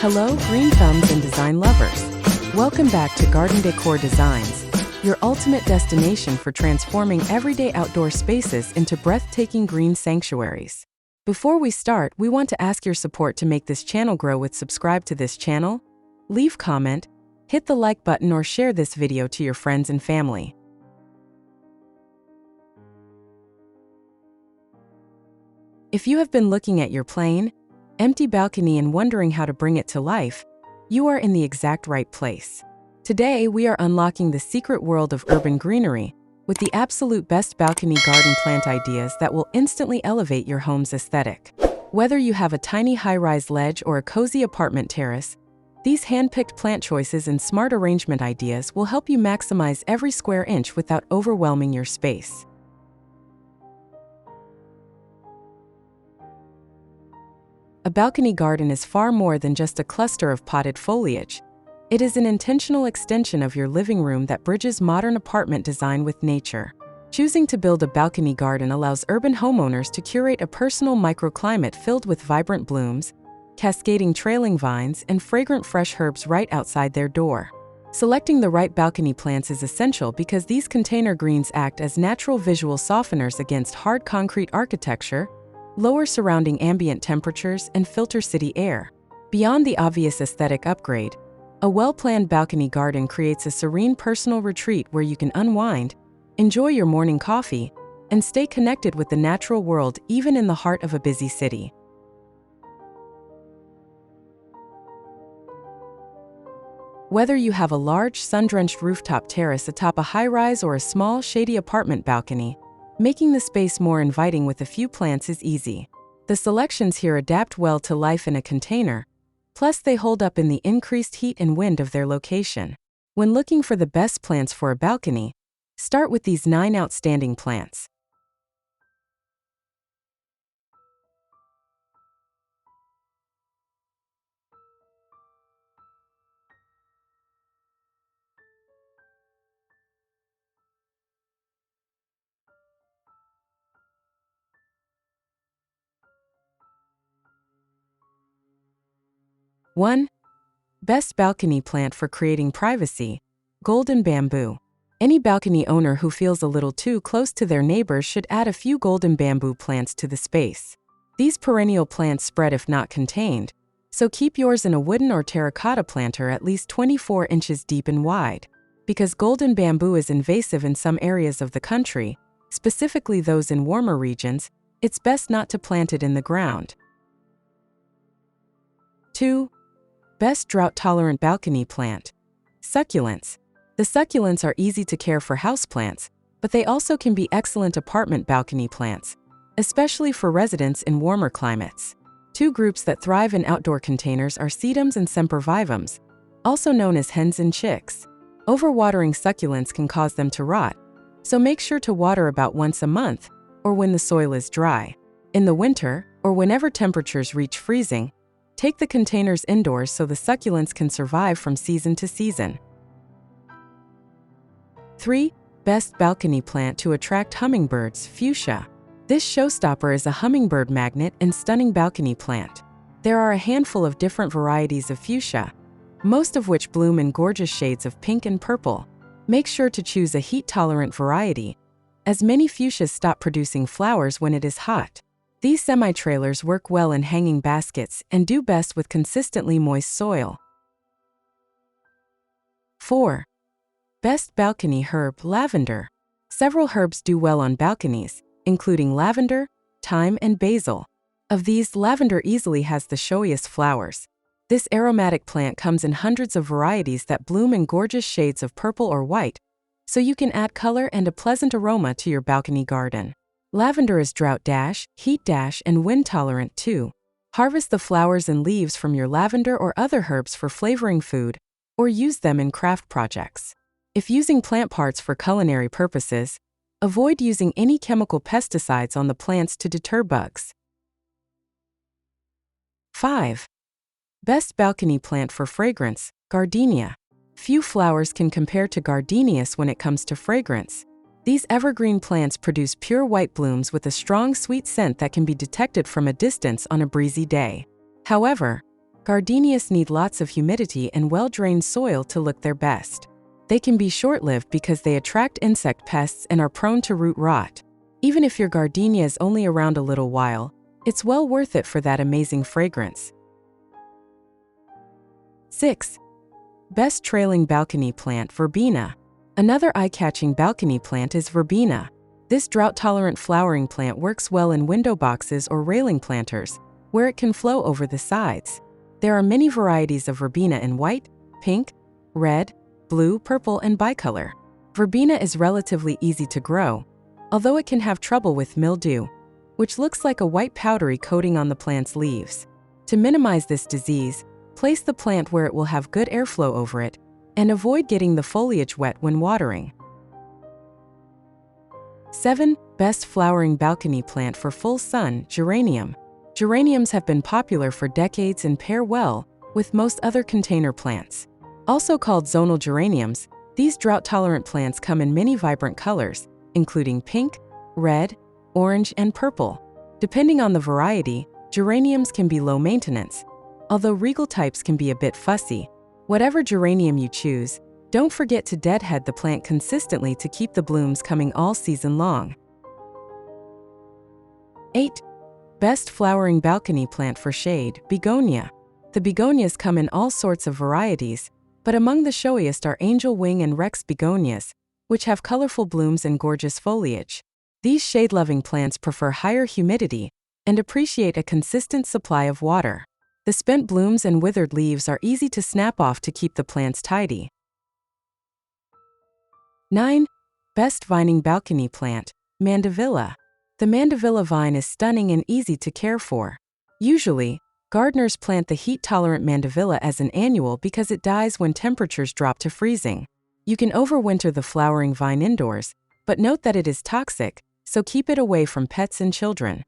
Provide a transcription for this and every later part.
Hello, green thumbs and design lovers. Welcome back to Garden Decor Designs, your ultimate destination for transforming everyday outdoor spaces into breathtaking green sanctuaries. Before we start, we want to ask your support to make this channel grow with subscribe to this channel, leave comment, hit the like button or share this video to your friends and family. If you have been looking at your plain, empty balcony and wondering how to bring it to life, you are in the exact right place. Today, we are unlocking the secret world of urban greenery with the absolute best balcony garden plant ideas that will instantly elevate your home's aesthetic. Whether you have a tiny high-rise ledge or a cozy apartment terrace, these hand-picked plant choices and smart arrangement ideas will help you maximize every square inch without overwhelming your space. A balcony garden is far more than just a cluster of potted foliage. It is an intentional extension of your living room that bridges modern apartment design with nature. Choosing to build a balcony garden allows urban homeowners to curate a personal microclimate filled with vibrant blooms, cascading trailing vines, and fragrant fresh herbs right outside their door. Selecting the right balcony plants is essential because these container greens act as natural visual softeners against hard concrete architecture, lower surrounding ambient temperatures, and filter city air. Beyond the obvious aesthetic upgrade, a well-planned balcony garden creates a serene personal retreat where you can unwind, enjoy your morning coffee, and stay connected with the natural world even in the heart of a busy city. Whether you have a large sun-drenched rooftop terrace atop a high-rise or a small, shady apartment balcony, making the space more inviting with a few plants is easy. The selections here adapt well to life in a container, plus they hold up in the increased heat and wind of their location. When looking for the best plants for a balcony, start with these 9 outstanding plants. One, best balcony plant for creating privacy, golden bamboo. Any balcony owner who feels a little too close to their neighbors should add a few golden bamboo plants to the space. These perennial plants spread if not contained, so keep yours in a wooden or terracotta planter at least 24 inches deep and wide. Because golden bamboo is invasive in some areas of the country, specifically those in warmer regions, it's best not to plant it in the ground. 2. Best drought-tolerant balcony plant, succulents. The succulents are easy to care for houseplants, but they also can be excellent apartment balcony plants, especially for residents in warmer climates. 2 groups that thrive in outdoor containers are sedums and sempervivums, also known as hens and chicks. Overwatering succulents can cause them to rot, so make sure to water about once a month, or when the soil is dry. In the winter, or whenever temperatures reach freezing, take the containers indoors so the succulents can survive from season to season. 3. Best balcony plant to attract hummingbirds, fuchsia. This showstopper is a hummingbird magnet and stunning balcony plant. There are a handful of different varieties of fuchsia, most of which bloom in gorgeous shades of pink and purple. Make sure to choose a heat-tolerant variety, as many fuchsias stop producing flowers when it is hot. These semi-trailers work well in hanging baskets and do best with consistently moist soil. 4. Best balcony herb, lavender. Several herbs do well on balconies, including lavender, thyme, and basil. Of these, lavender easily has the showiest flowers. This aromatic plant comes in hundreds of varieties that bloom in gorgeous shades of purple or white, so you can add color and a pleasant aroma to your balcony garden. Lavender is drought-, heat-, and wind-tolerant too. Harvest the flowers and leaves from your lavender or other herbs for flavoring food, or use them in craft projects. If using plant parts for culinary purposes, avoid using any chemical pesticides on the plants to deter bugs. 5. Best balcony plant for fragrance, gardenia. Few flowers can compare to gardenias when it comes to fragrance. These evergreen plants produce pure white blooms with a strong sweet scent that can be detected from a distance on a breezy day. However, Gardenias need lots of humidity and well-drained soil to look their best. They can be short-lived because they attract insect pests and are prone to root rot. Even if your gardenia is only around a little while, it's well worth it for that amazing fragrance. 6. Best trailing balcony plant, verbena. Another eye-catching balcony plant is verbena. This drought-tolerant flowering plant works well in window boxes or railing planters, where it can flow over the sides. There are many varieties of verbena in white, pink, red, blue, purple, and bicolor. Verbena is relatively easy to grow, although it can have trouble with mildew, which looks like a white powdery coating on the plant's leaves. To minimize this disease, place the plant where it will have good airflow over it, and avoid getting the foliage wet when watering. 7. Best flowering balcony plant for full sun, geranium. Geraniums have been popular for decades and pair well with most other container plants. Also called zonal geraniums, these drought-tolerant plants come in many vibrant colors, including pink, red, orange, and purple. Depending on the variety, geraniums can be low maintenance, although regal types can be a bit fussy. Whatever geranium you choose, don't forget to deadhead the plant consistently to keep the blooms coming all season long. 8. Best flowering balcony plant for shade, begonia. The begonias come in all sorts of varieties, but among the showiest are angel wing and rex begonias, which have colorful blooms and gorgeous foliage. These shade-loving plants prefer higher humidity and appreciate a consistent supply of water. The spent blooms and withered leaves are easy to snap off to keep the plants tidy. 9. Best vining balcony plant, mandevilla. The mandevilla vine is stunning and easy to care for. Usually, gardeners plant the heat-tolerant mandevilla as an annual because it dies when temperatures drop to freezing. You can overwinter the flowering vine indoors, but note that it is toxic, so keep it away from pets and children.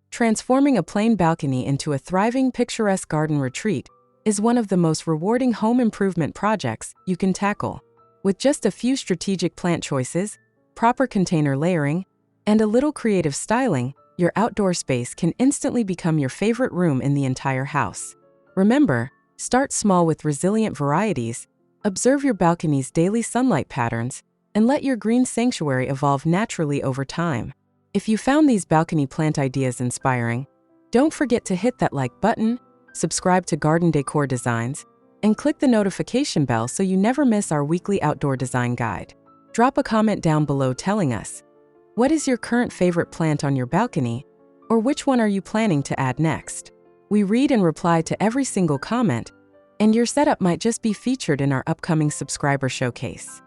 Transforming a plain balcony into a thriving, picturesque garden retreat is one of the most rewarding home improvement projects you can tackle. With just a few strategic plant choices, proper container layering, and a little creative styling, your outdoor space can instantly become your favorite room in the entire house. Remember, start small with resilient varieties, observe your balcony's daily sunlight patterns, and let your green sanctuary evolve naturally over time. If you found these balcony plant ideas inspiring, don't forget to hit that like button, subscribe to Decor Designs, and click the notification bell so you never miss our weekly outdoor design guide. Drop a comment down below telling us, what is your current favorite plant on your balcony, or which one are you planning to add next? We read and reply to every single comment, and your setup might just be featured in our upcoming subscriber showcase.